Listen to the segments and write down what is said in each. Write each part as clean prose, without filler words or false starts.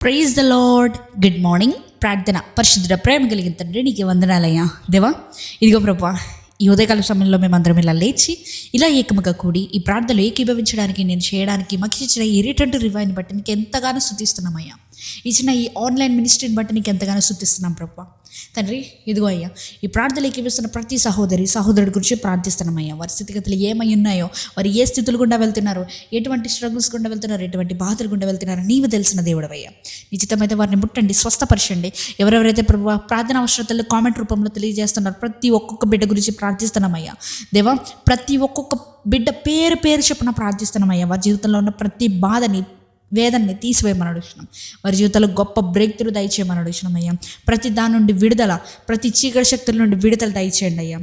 Praise the lord. Good morning. ప్రార్థన. పరిశుద్ధుడ ప్రేమ కలిగిన తండ్రి నీకు వందనాలయ్యా దేవా. ఇదిగో ప్రభువా, ఈ ఉదయకాల సమయంలో మేమందరం ఇలా లేచి ఇలా ఏకముగా కూడి ఈ ప్రార్థనలు ఏకీభవించడానికి నేను చేయడానికి మాకు ఇచ్చిన ఈ రిటర్న్ టు రివైన్ బట్టి నీకు ఎంతగానో స్తుతిస్తున్నామయ్యా. ఇచ్చిన ఈ ఆన్లైన్ మినిస్ట్రీని బట్టి నీకు ఎంతగానో స్తుతిస్తున్నాం ప్రభువా. తండ్రి ఇదిగో అయ్యా, ఈ ప్రార్థనలు ఏకీభవిస్తున్న ప్రతి సహోదరుడి గురించి ప్రార్థిస్తున్నామయ్యా. వారి స్థితిగతులు ఏమై ఉన్నాయో, వారు ఏ స్థితులు గుండా వెళ్తున్నారో, ఎటువంటి స్ట్రగుల్స్ గుండా వెళ్తున్నారు, ఎటువంటి బాధలు గుండా వెళ్తున్నారో నీవు తెలిసిన దేవుడవయ్యా. నిశ్చితమైతే వారిని ముట్టండి, స్వస్థపరచండి. ఎవరెవరైతే ప్రభు ప్రార్థన అవసరతలు కామెంట్ రూపంలో తెలియజేస్తున్నారు ప్రతి ఒక్కొక్క బిడ్డ గురించి ప్రార్థిస్తున్నామయ్యా దేవా. ప్రతి ఒక్కొక్క బిడ్డ పేరు చెప్పున ప్రార్థిస్తున్నామయ్యా. వారి జీవితంలో ఉన్న ప్రతి బాధని వేదన్ని తీసివేయమని అడుగుతున్నాం. వారి జీవితంలో గొప్ప బ్రేక్ త్రూ దయచేయమని అడుగుతున్నాం అయ్యా. ప్రతి దాని నుండి విడుదల, ప్రతి చీకటి శక్తుల నుండి విడుదల దయచేయండి అయ్యా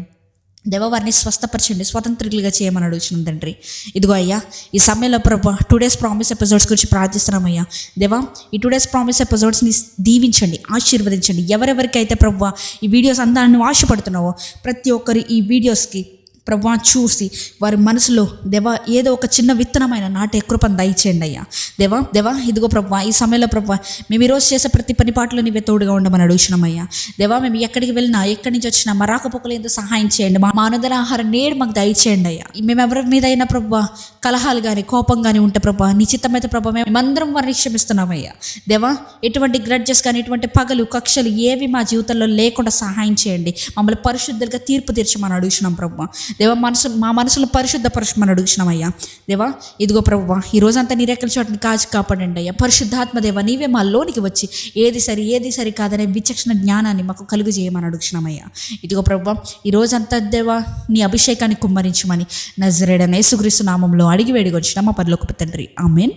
దేవ. వారిని స్వస్థపరచండి, స్వతంత్రులుగా చేయమని అడుగుతున్నాం తండ్రి. ఇదిగో అయ్యా, ఈ సమయంలో ప్రభు 2 days ప్రామిస్ ఎపిసోడ్స్ గురించి ప్రార్థిస్తున్నామయ్యా దేవా. ఈ 2 days ప్రామిస్ ఎపిసోడ్స్ని దీవించండి, ఆశీర్వదించండి. ఎవరెవరికైతే ప్రభు ఈ వీడియోస్ అందాన్ని ఆశపడుతున్నావో ప్రతి ఒక్కరు ఈ వీడియోస్కి ప్రభా చూసి వారి మనసులో దేవా ఏదో ఒక చిన్న విత్తనమైన నాటే కృపను దయచేయండి అయ్యా దేవా. ఇదిగో ప్రభా, ఈ సమయంలో ప్రభా మేము ఈరోజు చేసే ప్రతి పని పాటలో నీవే తోడుగా ఉండమని అడుగుతున్నామయ్యా దేవా. మేము ఎక్కడికి వెళ్ళినా, ఎక్కడి నుంచి వచ్చినా మా రాకపోకలు ఎంతో సహాయం చేయండి. మా అనుదిన ఆహారం నేడు మాకు దయచేయండి అయ్యా. మేము ఎవరి మీద అయినా ప్రభా కలహాలు కానీ కోపం కానీ ఉంటే ప్రభా నిశ్చితమైతే ప్రభా మేమందరం వారిని క్షమిస్తున్నామయ్యా దేవా. ఎటువంటి గ్రడ్జెస్ కానీ, ఎటువంటి పగలు కక్షలు ఏవి మా జీవితంలో లేకుండా సహాయం చేయండి. మమ్మల్ని పరిశుద్ధులుగా తీర్పు తీర్చమని అడుగుతున్నాం ప్రభా దేవా. మా మనసులో పరిశుద్ధపరచమని అడుగుతున్నామయ్యా దేవా. ఇదిగో ప్రభువా, ఈ రోజంతా నీ రెక్కల చోటుని కాచి కాపాడండి అయ్యా. పరిశుద్ధాత్మ దేవా, నీవే మా లోనికి వచ్చి ఏది సరి కాదనే విచక్షణ జ్ఞానాన్ని మాకు కలుగు చేయమని అడుగుతున్నామయ్యా. ఇదిగో ప్రభువా, ఈ రోజంతా దేవా నీ అభిషేకాన్ని కుమ్మరించమని నజరేయుడైన యేసుక్రీస్తు నామములో అడిగి వేడుకొచ్చిన మా పరలోకపు తండ్రి, ఆమేన్.